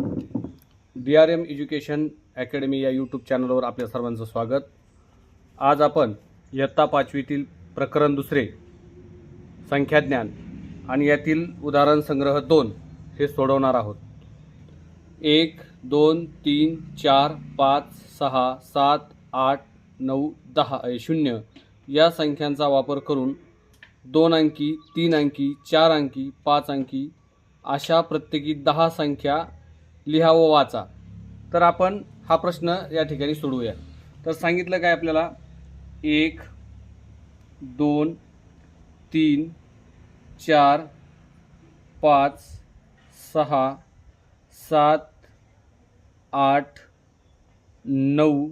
DRM education academy या YouTube चॅनलवर आपल्या सर्वांचं स्वागत। आज आपण इयत्ता 5वीतील प्रकरण दुसरे संख्याज्ञान आणि यातील उदाहरण संग्रह 2 हे सोडवणार आहोत। 1 2 3 4 5 6 7 8 9 10 0 या संख्यांचा वापर करून 2 अंकी 3 अंकी 4 अंकी 5 अंकी अशा प्रत्येकी 10 संख्या लिहा व वाचा। तर आपण हा प्रश्न या ठिकाणी सोडवूया। तर सांगितलं काय आपल्याला 1 2 3 4 5 6 7 8 9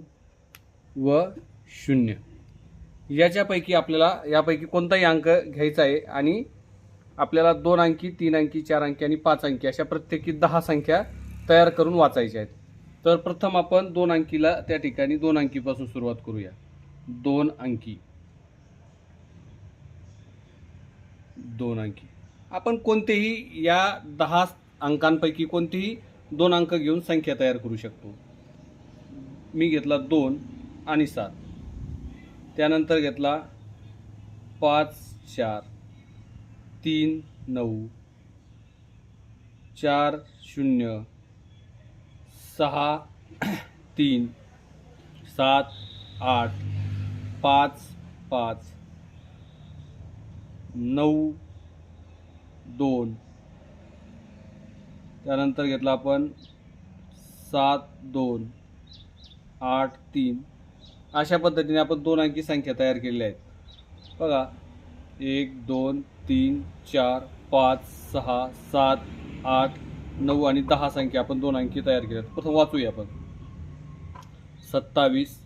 व 0 याच्यापैकी आपल्याला यापैकी कोणताही अंक घ्यायचा आहे आणि आपल्याला 2 अंकी 3 अंकी 4 अंकी आणि 5 अंकी अशा प्रत्येकी 10 संख्या तयार करून वाचायच्या आहेत। तर प्रथम आपण 2 अंकीला त्या ठिकाणी 2 अंकीपासून सुरुवात करूया। 2 अंकी आपण कोणतेही या 10 अंकांपैकी कोणतेही 2 अंक घेऊन संख्या तयार करू शकतो। मी घेतला 2 आणि 7, त्यानंतर घेतला 5 4 3 9 4 0 6 3 7 8 5 5 9 2 त्यानंतर घेतला आपण 7 2 8 3 अशा पद्धतीने आपण 2 अंकी संख्या तयार केलेल्या आहेत। बघा 1 2 3 4 5 6 7 8 9 आणि 10 संख्या आपण 2 अंकी तयार केल्यात। प्रथम वाचूया आपण 27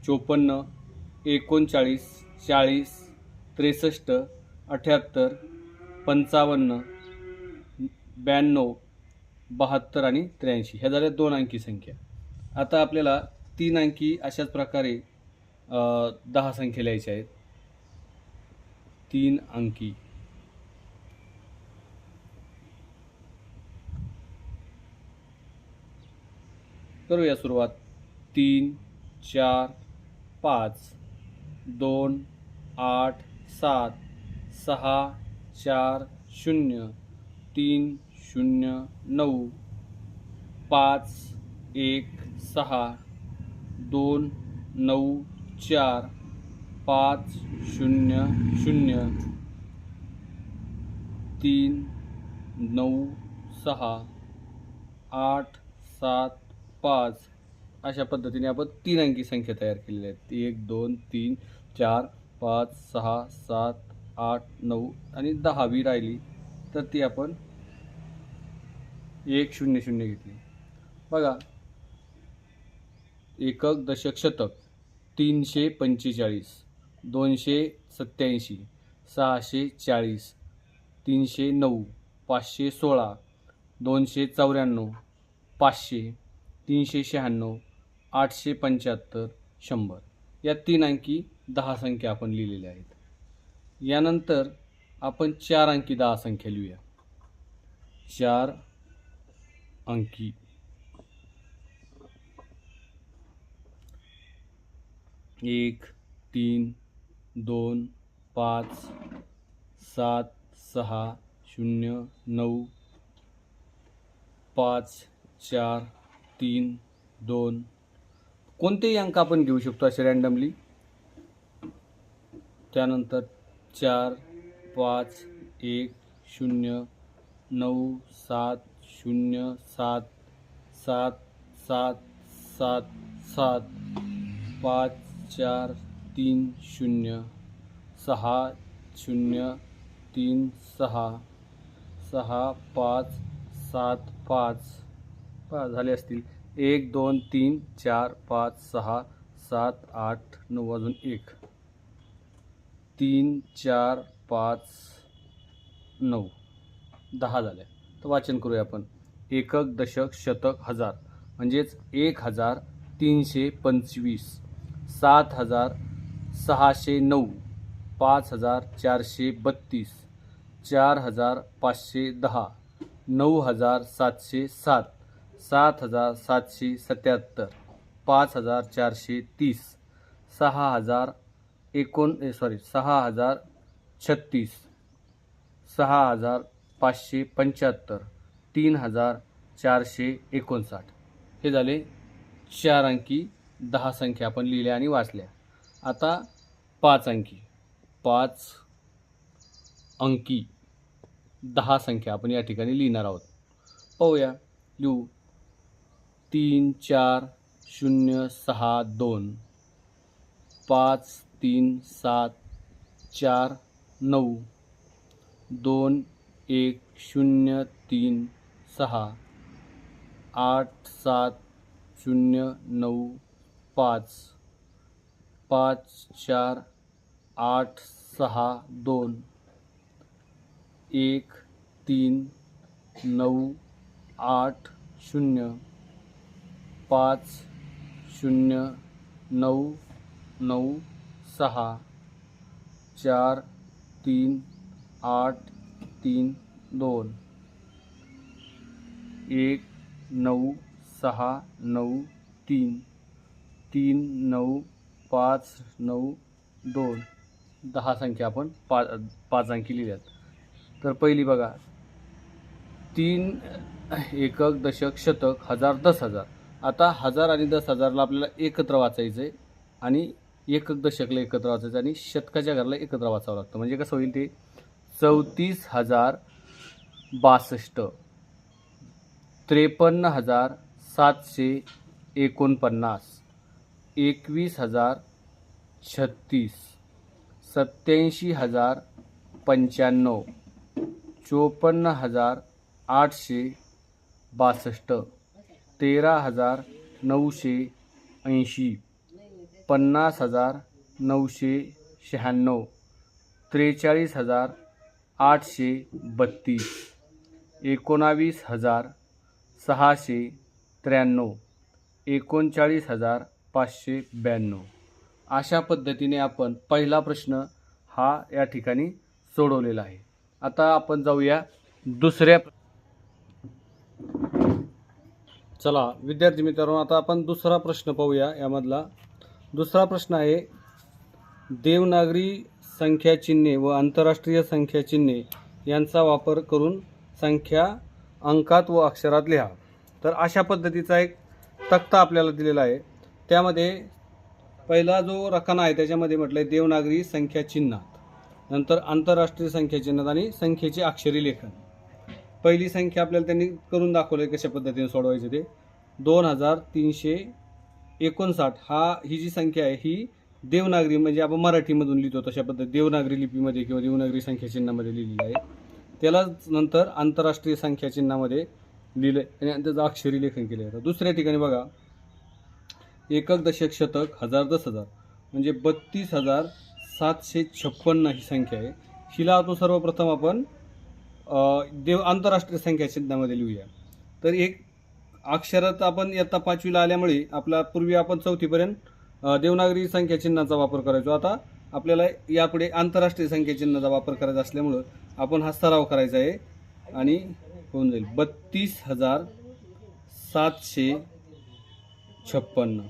54 39 40 63 78 55 92 72 आणि 83 ह्या झाल्या 2 अंकी संख्या। आता आपल्याला 3 अंकी अशाच प्रकारे 10 संख्या लिहायच्या आहेत। 3 अंकी करूया सुरुवात। 3 4 5 2 8 7 6 4 0 3 0 9 5 1 6 2 9 4 5 0 0 3 9 6 8 7 5 अशा पद्धतीने आपण 3 अंकी संख्या तयार केलेल्या आहेत। 1 2 3 4 5 6 7 8 9 आणि 10वी राहिली तर ती आपण 1 0 0 घेतली। बघा एकक दशक शतक 345 287 640 309 516 294 500 396 875 100 या 3 अंकी 10 संख्या आपण लिहिलेल्या आहेत। यानंतर आपण 4 अंकी 10 संख्या लिहूया। 4 अंकी 1 3 2 5 7 6 0 9 5 4 3 2 कोणतेही अंक आपण घेऊ शकतो असे रँडमली। त्यानंतर 4 5 1 0 9 7 0 7 7 7 7 7 5 4 3 0 6 0 3 6 6 5 7 5 झाले असतील। 1 2 3 4 5 6 7 8 9 अजून 1 3 4 5 9 10 झाल्या। तर वाचन करूया आपण। एकक दशक शतक हजार म्हणजेच 1325 7609 5432 4510 9707 7,777, 5,430, 6,036, 6,575, 3,459. हे झाले 4 अंकी 10 संख्या आपण लिहिल्या आणि वाचल्या. आता 5 अंकी 10 संख्या आपण या ठिकाणी लिहिणार आहोत. पाहूया. लिहू. 3 4 0 6 2, 5 3 7 4 9, 2 1 0 3 6, 8 7 0 9 5, 5 4 8 6 2, 1 3 9 8 0, 5 0 9 9 6, 4 3 8 3 2, 1 9 6 9 3, 3 9 5 9 2. 10 संख्या आपण 5 अंकी लिहिल्यात. तर पहिली बघा. 3 एकक दशक शतक हजार 10,000. आता 1000 आणि 10,000ला आपल्याला एकत्र वाचायचं आहे आणि एकक दशकला एकत्र वाचायचं आणि शतकाच्या घराला एकत्र वाचावं लागतं. म्हणजे कसं होईल ते 34,062, 53,749, 21,036, 87,095, 54,862, 13,980, 50,996, 43,832, 19,693, 39,592. अशा पद्धतीने आपण पहिला प्रश्न हा या ठिकाणी सोडवलेला आहे. आता आपण जाऊया दुसऱ्या. चला विद्यार्थी मित्रांनो, आता आपण दुसरा प्रश्न पाहूया. यामधला दुसरा प्रश्न आहे, देवनागरी संख्या चिन्हे व आंतरराष्ट्रीय संख्या चिन्हे यांचा वापर करून संख्या अंकात व अक्षरात लिहा. तर अशा पद्धतीचा एक तक्ता आपल्याला दिलेला आहे. त्यामध्ये पहिला जो रकाना आहे त्याच्यामध्ये म्हटलं आहे देवनागरी संख्या चिन्हात, नंतर आंतरराष्ट्रीय संख्या चिन्हात आणि संख्येचे अक्षरी लेखन. पहिली संख्या आपल्याला त्यांनी करून दाखवलं कशा पद्धतीने सोडवायचे ते. 2359 ही जी संख्या आहे ही देवनागरी म्हणजे आपण मराठीमधून लिहितो तशा पद्धती देवनागरी लिपीमध्ये किंवा देवनागरी संख्या चिन्हामध्ये लिहिलेली आहे. त्याला नंतर आंतरराष्ट्रीय संख्या चिन्हामध्ये लिहिलं आणि त्याचं अक्षरी लेखन केलं आहे. दुसऱ्या ठिकाणी बघा, एकक दशक शतक हजार 10,000 म्हणजे 32,756 ही संख्या आहे. हिला तो सर्वप्रथम आपण आंतरराष्ट्रीय संख्या चिन्हामध्ये लिहूया. तर एक अक्षरात आपण इयत्ता 5वीला आल्यामुळे आपला पूर्वी आपण 4थीपर्यंत देवनागरी संख्या चिन्हाचा वापर करायचो. आता आपल्याला यापुढे आंतरराष्ट्रीय संख्या चिन्हाचा वापर करायचा असल्यामुळं आपण हा सराव करायचा आहे आणि होऊन जाईल 32,756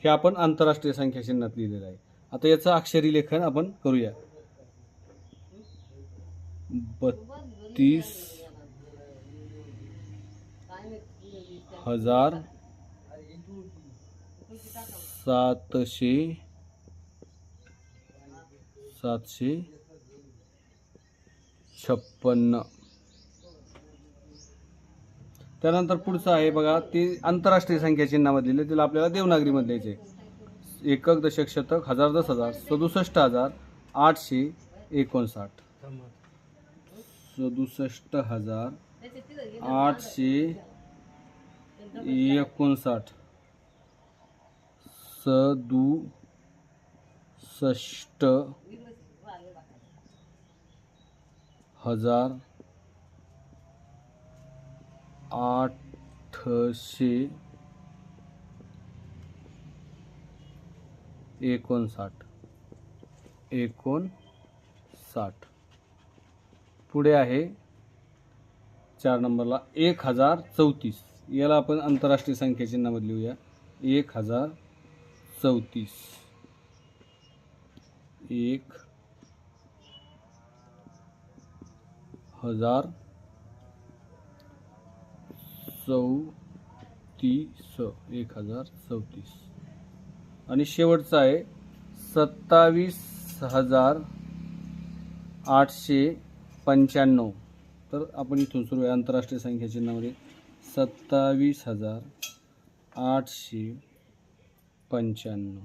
हे आपण आंतरराष्ट्रीय संख्या चिन्हात लिहिलेलं आहे. आता याचं अक्षरी लेखन आपण करूया. 32,756. त्यानंतर पुढचं आहे बघा, ते आंतरराष्ट्रीय संख्या चिन्हामध्ये लिहिले, तिला आपल्याला देवनागरीमध्ये लिहायचे. एकक दशक शतक हजार 10,000 67,859, 67,859, 67,859. पुढे आहे 4 नंबरला 1,034. याला आपण आंतरराष्ट्रीय संख्या चिन्हामध्ये लिहूया. 1034. 1034. आणि शेवटचा आहे 27,895. तर आपण इथून सुरू आहे आंतरराष्ट्रीय संख्या चिन्हामध्ये 27,895.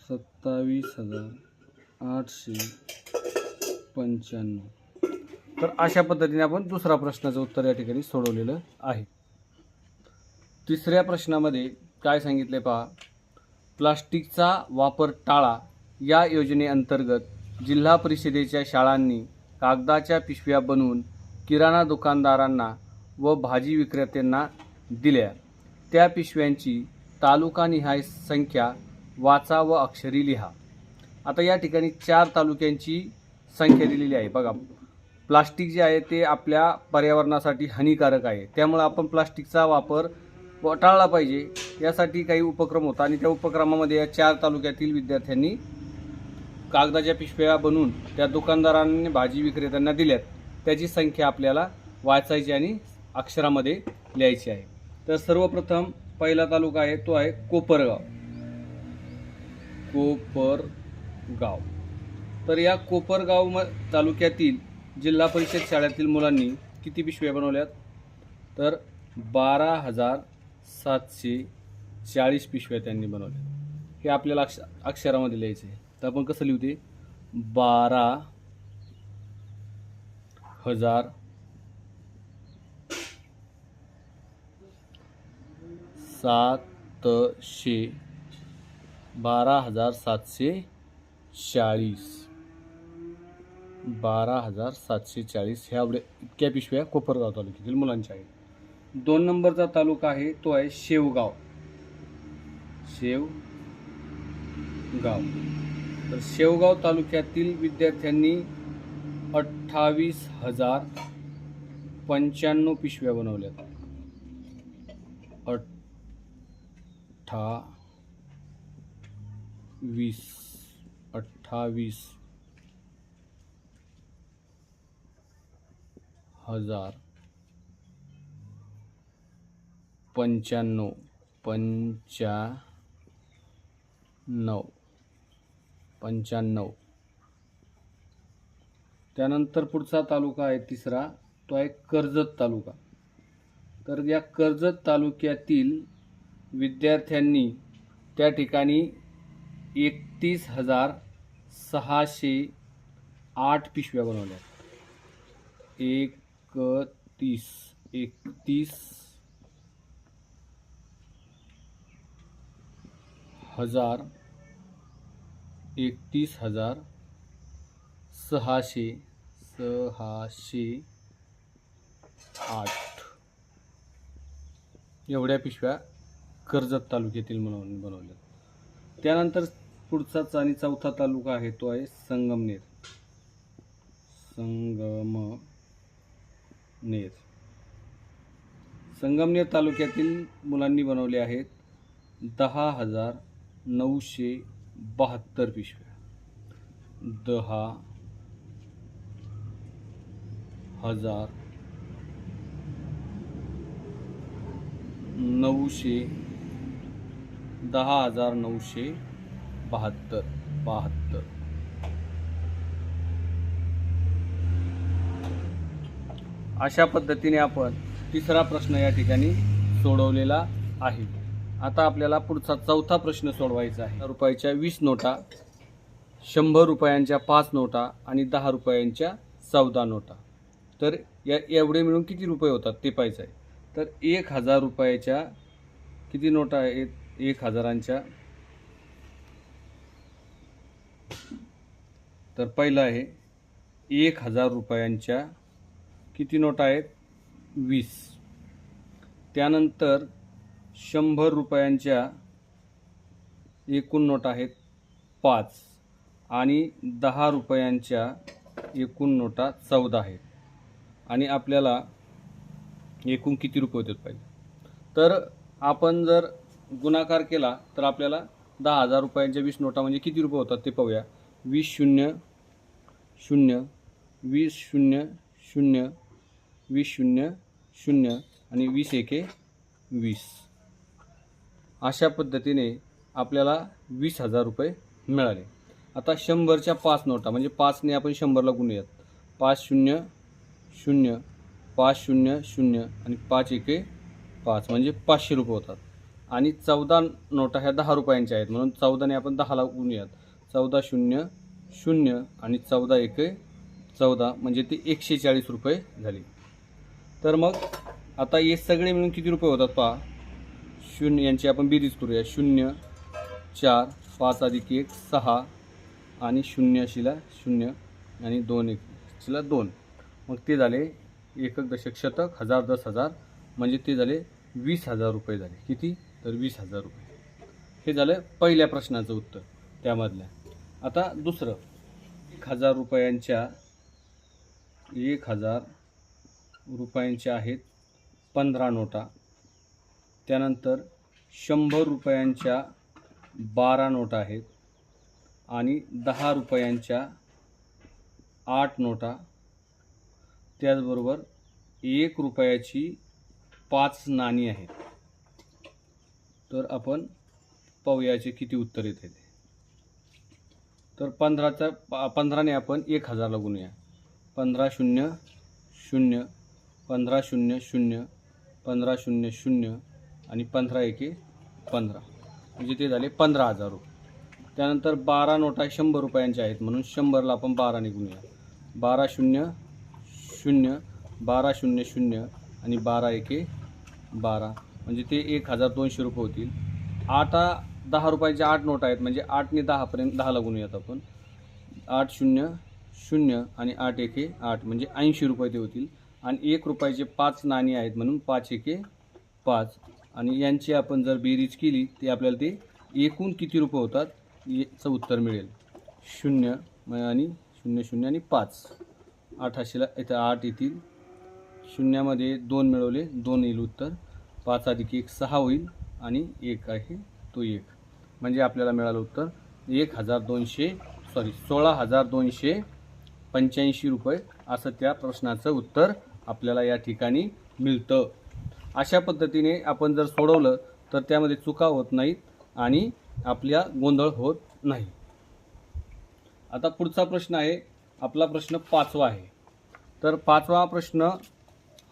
27,895. तर अशा पद्धतीने आपण दुसरा प्रश्नाचं उत्तर या ठिकाणी सोडवलेलं आहे. तिसऱ्या प्रश्नामध्ये काय सांगितले पहा. प्लास्टिकचा वापर टाळा या योजनेअंतर्गत जिल्हा परिषदेच्या शाळांनी कागदाच्या पिशव्या बनवून किराणा दुकानदारांना व भाजी विक्रेत्यांना दिल्या. त्या पिशव्यांची तालुकानिहाय संख्या वाचा व अक्षरी लिहा. आता या ठिकाणी 4 तालुक्यांची संख्या दिलेली आहे. बघा, प्लास्टिक जे आहे ते आपल्या पर्यावरणासाठी हानिकारक आहे, त्यामुळे आपण प्लास्टिकचा वापर टाळला पाहिजे. यासाठी काही उपक्रम होता आणि त्या उपक्रमामध्ये या 4 तालुक्यातील विद्यार्थ्यांनी कागदाच्या पिशव्या बनवून त्या दुकानदारांनी भाजी विक्रेत्यांना दिल्यात. त्याची संख्या आपल्याला वाचायची आणि अक्षरामध्ये लिहायची आहे. तर सर्वप्रथम पहिला तालुका आहे तो आहे कोपरगाव. कोपरगाव. तर या कोपरगाव तालुक्यातील जिल्हा परिषद शाळेतील मुलांनी किती पिशव्या बनवल्यात? तर 12,740 पिशव्या त्यांनी बनवल्या. हे आपल्याला अक्षरामध्ये लिहायचे आहे. तर आपण कसं लिहू? 12,740 ह्या इतक्या पिशव्या कोपरगाव तालुक्यातील मुलांच्या आहेत. 2 नंबरचा तालुका आहे तो आहे शेवगाव. शेवगाव. तर शेवगाव तालुक्यातील विद्यार्थ्यांनी 28,095 पिशव्या बनवल्यात. 28,095. त्यानंतर पुढचा तालुका आहे तिसरा तो आहे कर्जत तालुका. तर या कर्जत तालुक्यातील विद्यार्थ्यांनी त्या ठिकाणी 31,608 पिशव्या बनवल्या. 31,608 एवढ्या पिशव्या कर्जत तालुक्यातील मुलांनी बनवल्या. त्यानंतर पुढचाच आणि चौथा तालुका आहे तो आहे संगमनेर. संगमनेर तालुक्यातील मुलांनी बनवले आहेत 10,972 पिशव्या. 10,972. अशा पद्धतीने आपण तिसरा प्रश्न या ठिकाणी सोडवलेला आहे. आता आपल्याला पुढचा चौथा प्रश्न सोडवायचा आहे. रुपयाच्या 20 नोटा, 100 रुपयांच्या 5 नोटा आणि 10 रुपयांच्या 14 नोटा. तर या एवढे मिळून किती रुपये होतात ते पाहायचं आहे. तर 1,000 रुपयाच्या किती नोटा आहेत? 1,000च्या तर पहिलं आहे 1,000 रुपयांच्या किती नोटा आहेत? 20. त्यानंतर 100 रुपयांच्या एकूण नोटा आहेत 5 आणि 10 रुपयांच्या एकूण नोटा 14 आहेत. आणि आपल्याला एकूण किती रुपये होतात पाहिजे. तर आपण जर गुणाकार केला तर आपल्याला 10,000 रुपयांच्या 20 नोटा म्हणजे किती रुपये होतात ते पाहूया. 20 शून्य शून्य 20 शून्य शून्य 20 शून्य शून्य आणि 20 एके 20. अशा पद्धतीने आपल्याला 20,000 रुपये मिळाले. आता 100च्या 5 नोटा म्हणजे 5ने आपण 100ला गुणूयात. 5 शून्य शून्य 5 शून्य शून्य आणि 5 एके 5 म्हणजे 500 रुपये होतात. आणि 14 नोटा ह्या 10 रुपयांच्या आहेत म्हणून 14ने आपण 10ला गुणूयात. 14 शून्य शून्य आणि 14 एके 14 म्हणजे ते 140 रुपये झाले. तर मग आता हे सगळे मिळून किती रुपये होतात पहा. शून्य यांची आपण बेरीज करूया. 0 4 5 अधिक 1 6 आणि 0 शिला 0 आणि 2 1 शिला 2. मग ते झाले एकक दशक शतक हजार 10,000 म्हणजे ते झाले 20,000 रुपये झाले. किती तर 20,000 रुपये. हे झालं पहिल्या प्रश्नाचं उत्तर त्यामधल्या. आता दुसरं 1,000 रुपयांच्या 1,000 रुपयांच्या आहेत 15 नोटा. त्यानंतर 100 रुपयांच्या 12 नोटा आहेत आणि 10 रुपयांच्या 8 नोटा. त्याचबरोबर 1 रुपयाची 5 नाणी आहेत. तर आपण पाहूयाचे किती उत्तर येते ते. तर 15ने आपण 1,000ला गुणूया. 15 शून्य शून्य 15 शून्य शून्य 15 शून्य शून्य आणि 15 एके 15 म्हणजे ते झाले 15,000 रुपये. त्यानंतर 12 नोटा 100 रुपयांच्या आहेत म्हणून 100ला आपण 12ने गुणूया. 12 शून्य शून्य 12 शून्य शून्य आणि 12 एके 12 म्हणजे ते 1,200 रुपये होतील. 10 रुपयाच्या 8 नोटा आहेत म्हणजे 8ने 10पर्यंत 10ला गुणूयात आपण. 8 शून्य शून्य आणि 8 एके 8 म्हणजे 80 रुपये ते होतील. आणि 1 रुपयाचे 5 नाणी आहेत म्हणून 5 एके 5 आणि यांची आपण जर बेरीज केली ते आपल्याला ते एकूण किती रुपये होतात याचं उत्तर मिळेल. 0 आणि 0 0 आणि 5 8 इथं 8 येतील. शून्यामध्ये 2 मिळवले 2 येईल उत्तर. 5 अधिक 1 6 होईल आणि 1 आहे तो 1 म्हणजे आपल्याला मिळालं उत्तर 16,285 रुपये असं त्या प्रश्नाचं उत्तर आपल्याला या ठिकाणी मिळतं. अशा पद्धतीने आपण जर सोडवलं तर त्यामध्ये चुका होत नाहीत आणि आपल्या गोंधळ होत नाही. आता पुढचा प्रश्न आहे आपला प्रश्न 5वा आहे. तर 5वा प्रश्न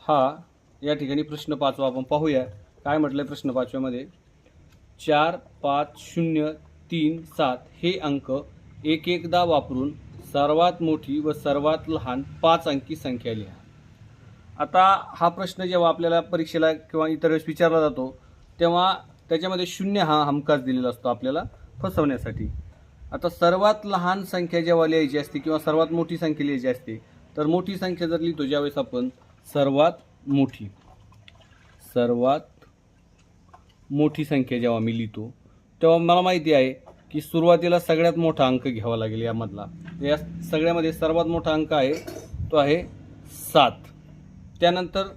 हा या ठिकाणी प्रश्न 5वा आपण पाहूया. काय म्हटलं आहे प्रश्न 5व्यामध्ये. 4 5 0 3 7 हे अंक एकदा वापरून सर्वात मोठी व सर्वात लहान 5 अंकी संख्या लिहा. आता हा प्रश्न जेव्हा आपल्याला परीक्षेला किंवा इतर वेळेस विचारला जातो तेव्हा त्याच्यामध्ये 0 हा हमखास दिलेला असतो आपल्याला फसवण्यासाठी. आता सर्वात लहान संख्या जेव्हा लिहायची असते किंवा सर्वात मोठी संख्या लिहायची असते तर मोठी संख्या जर लिहितो ज्यावेळेस आपण सर्वात मोठी संख्या जेव्हा मी लिहितो तेव्हा मला माहिती आहे की सुरुवातीला सगळ्यात मोठा अंक घ्यावा लागेल. यामधला या सगळ्यामध्ये सर्वात मोठा अंक आहे तो आहे 7. त्यानंतर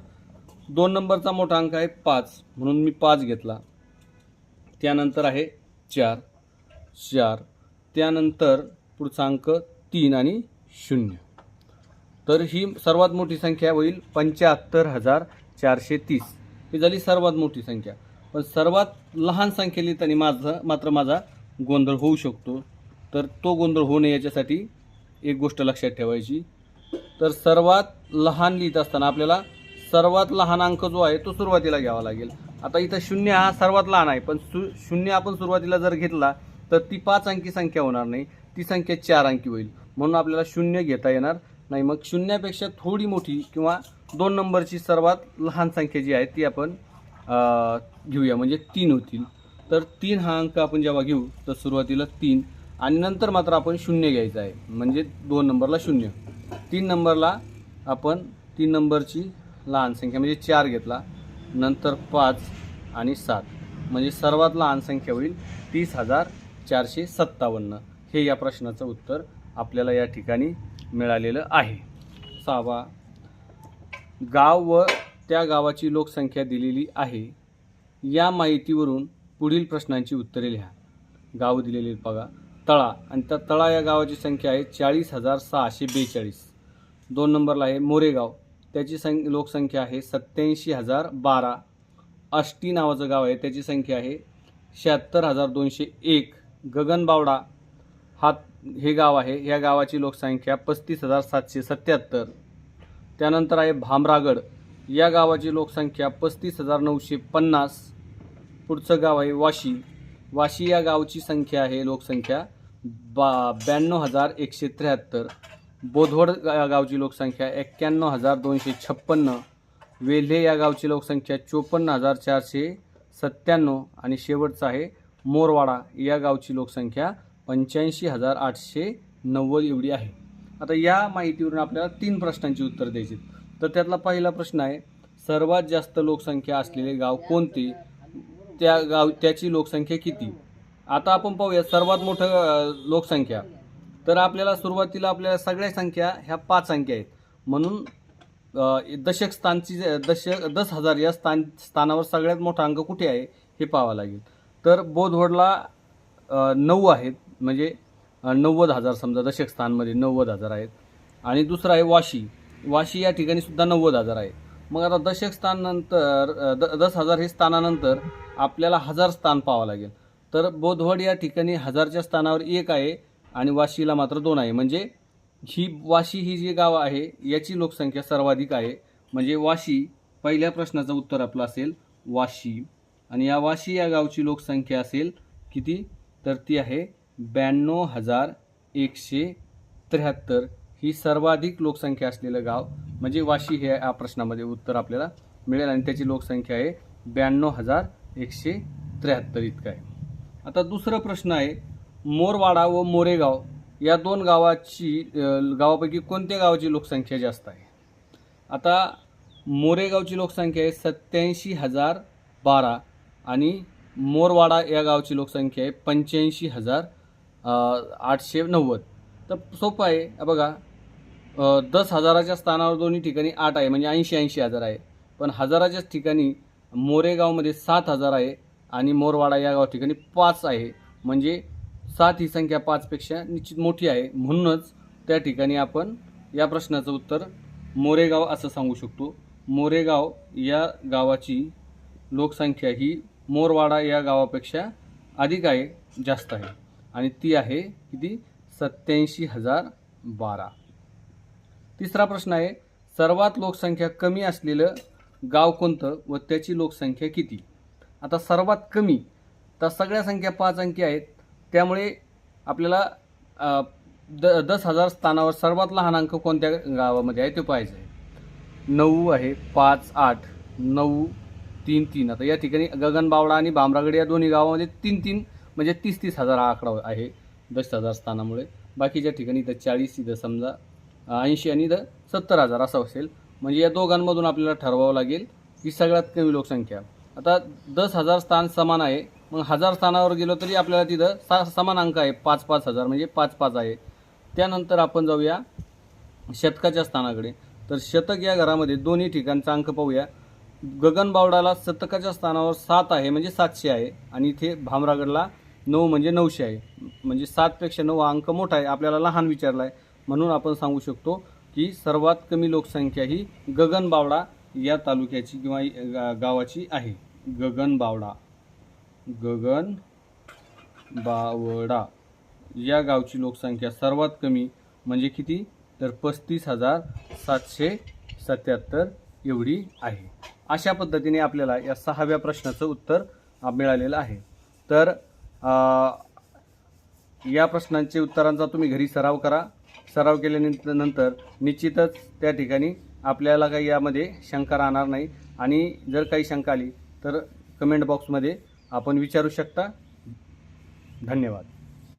2 नंबरचा मोठा अंक आहे 5 म्हणून मी 5 घेतला. त्यानंतर आहे 4 त्यानंतर पुढचा अंक 3 आणि 0. तर ही सर्वात मोठी संख्या होईल 75,430. ही झाली सर्वात मोठी संख्या. पण सर्वात लहान संख्या लिहिताना माझा गोंधळ होऊ शकतो. तर तो गोंधळ होऊ नये याच्यासाठी एक गोष्ट लक्षात ठेवायची. तर सर्वात लहान लिहित असताना आपल्याला सर्वात लहान अंक जो आहे तो सुरुवातीला घ्यावा लागेल. आता इथं 0 हा सर्वात लहान आहे पण 0 आपण सुरुवातीला जर घेतला तर ती 5 अंकी संख्या होणार नाही, ती संख्या 4 अंकी होईल. म्हणून आपल्याला 0 घेता येणार नाही. मग 0पेक्षा थोडी मोठी किंवा 2 नंबरची सर्वात लहान संख्या जी आहे ती आपण घेऊया म्हणजे 3 होतील. तर 3 हा अंक आपण जेव्हा घेऊ तर सुरुवातीला 3 आणि नंतर मात्र आपण 0 घ्यायचं आहे म्हणजे 2 नंबरला 0. 3 नंबरला आपण 3 नंबरची लहान संख्या म्हणजे 4 घेतला. नंतर 5 आणि 7 म्हणजे सर्वात लहान संख्या होईल 30,457. हे या प्रश्नाचं उत्तर आपल्याला या ठिकाणी मिळालेलं आहे. 6वा गाव व त्या गावाची लोकसंख्या दिलेली आहे. या माहितीवरून पुढील प्रश्नांची उत्तरे लिहा. गाव दिलेली आहेत बघा. तळा, आणि त्या तळा या गावाची संख्या आहे 40,642. 2 नंबरला आहे मोरेगाव, त्याची लोकसंख्या आहे 87,012. आष्टी नावाचं गाव आहे, त्याची संख्या आहे 76,201. गगनबावडा हे गाव आहे, या गावाची लोकसंख्या 35,777. त्यानंतर आहे भामरागड, या गावाची लोकसंख्या 35,950. पुढचं गाव आहे वाशी या गावची संख्या आहे लोकसंख्या 92,173. बोधवड गावची लोकसंख्या 91,256. वेल्हे या गावची लोकसंख्या 54,497. आणि शेवटचं आहे मोरवाडा, या गावची लोकसंख्या 85,890 एवढी आहे. आता या माहितीवरून आपल्याला 3 प्रश्नांची उत्तर द्यायची. तर त्यातला पहिला प्रश्न आहे, सर्वात जास्त लोकसंख्या असलेले गाव कोणते, त्याची लोकसंख्या किती. आता आपण पाहूया सर्वात मोठं लोकसंख्या. तर आपल्याला सुरुवातीला आपल्याला सगळ्या संख्या ह्या 5 अंकी आहेत, म्हणून दशक स्थानची 10,000 या स्थानावर सगळ्यात मोठा अंक कुठे आहे हे पाहावं लागेल. तर बोधवडला 9 आहेत, म्हणजे 90,000 समजा दशक स्थानमध्ये 90,000 आहेत. आणि दुसरा आहे वाशी या ठिकाणी सुद्धा 90,000 आहे. मग आता दशक स्थानानंतर 10,000 हे स्थानानंतर आपल्याला 1000 स्थान पाहावं लागेल. तर बोधवड या ठिकाणी 1000च्या स्थानावर 1 आहे आणि वाशीला मात्र 2 आहे. म्हणजे वाशी ही जी गाव आहे याची लोकसंख्या सर्वाधिक आहे. म्हणजे वाशी, पहिल्या प्रश्नाचं उत्तर आपलं असेल वाशी. आणि या वाशी या गावची लोकसंख्या असेल किती, तर ती आहे 92,173. ही सर्वाधिक लोकसंख्या असलेलं गाव म्हणजे वाशी हे या प्रश्नामध्ये उत्तर आपल्याला मिळेल. आणि त्याची लोकसंख्या आहे 92,173 इतकं आहे. आता दुसरा प्रश्न आहे, मोरवाडा व मोरेगाव या 2 गावापैकी कोणत्या गावाची लोकसंख्या जास्त आहे. आता मोरेगावची लोकसंख्या आहे 87,012 आणि मोरवाडा या गावची लोकसंख्या आहे 85,890. तर सोपं आहे बघा. 10,000च्या स्थानावर दोन्ही ठिकाणी 8 आहे, म्हणजे 80,000 आहे. पण हजाराच्याच ठिकाणी मोरेगावमध्ये 7,000 आहे आणि मोरवाडा या गाव ठिकाणी 5 आहे. म्हणजे 7 ही संख्या 5 पेक्षा निश्चित मोठी आहे. म्हणूनच त्या ठिकाणी आपण या प्रश्नाचं उत्तर मोरेगाव असं सांगू शकतो. मोरेगाव या गावाची लोकसंख्या ही मोरवाडा या गावापेक्षा अधिक आहे, जास्त आहे. आणि ती आहे किती, 87,012. तिसरा प्रश्न आहे, सर्वात लोकसंख्या कमी असलेलं गाव कोणतं व त्याची लोकसंख्या किती. आता सर्वात कमी, तर सगळ्या संख्या 5 अंकी आहेत, त्यामुळे आपल्याला 10,000 स्थानावर सर्वात लहान अंक कोणत्या गावामध्ये आहे ते पाहायचं आहे. 9 आहे, 5, 8, 9, 3, 3. आता या ठिकाणी गगनबावडा आणि भामरागड या दोन्ही गावामध्ये 3-3 म्हणजे 30,000 हा आकडा आहे 10,000 स्थानामुळे. बाकीच्या ठिकाणी इथं 40, इथं समजा 80 आणि इथं 70,000 असं असेल. म्हणजे या दोघांमधून आपल्याला ठरवावं लागेल की सगळ्यात कमी लोकसंख्या. आता 10,000 स्थान समान आहे, मग 1000 स्थानावर गेलो तरी आपल्याला तिथं समान अंक आहे 5,000 म्हणजे 5 आहे. त्यानंतर आपण जाऊया शतकाच्या स्थानाकडे. तर शतक या घरामध्ये दोन्ही ठिकाणचा अंक पाहूया. गगनबावडाला शतकाच्या स्थानावर 7 आहे म्हणजे 700 आहे आणि इथे भामरागडला 9 म्हणजे 900 आहे. म्हणजे 7पेक्षा 9 हा अंक मोठा आहे, आपल्याला लहान विचारला आहे. म्हणून आपण सांगू शकतो की सर्वात कमी लोकसंख्या ही गगनबावडा या तालुक्याची किंवा गावाची आहे. गगनबावडा या गावची लोकसंख्या सर्वात कमी म्हणजे किती, तर 35,777 एवढी आहे. अशा पद्धतीने आपल्याला या 6व्या प्रश्नाचं उत्तर मिळालेलं आहे. तर या प्रश्नांचे उत्तरांचा तुम्ही घरी सराव करा. सराव केल्यानंतर निश्चितच त्या ठिकाणी आपल्याला काही यामध्ये शंका राहणार नाही. आणि जर काही शंका आली तर कमेंट बॉक्समध्ये आपण विचारू शकता. धन्यवाद.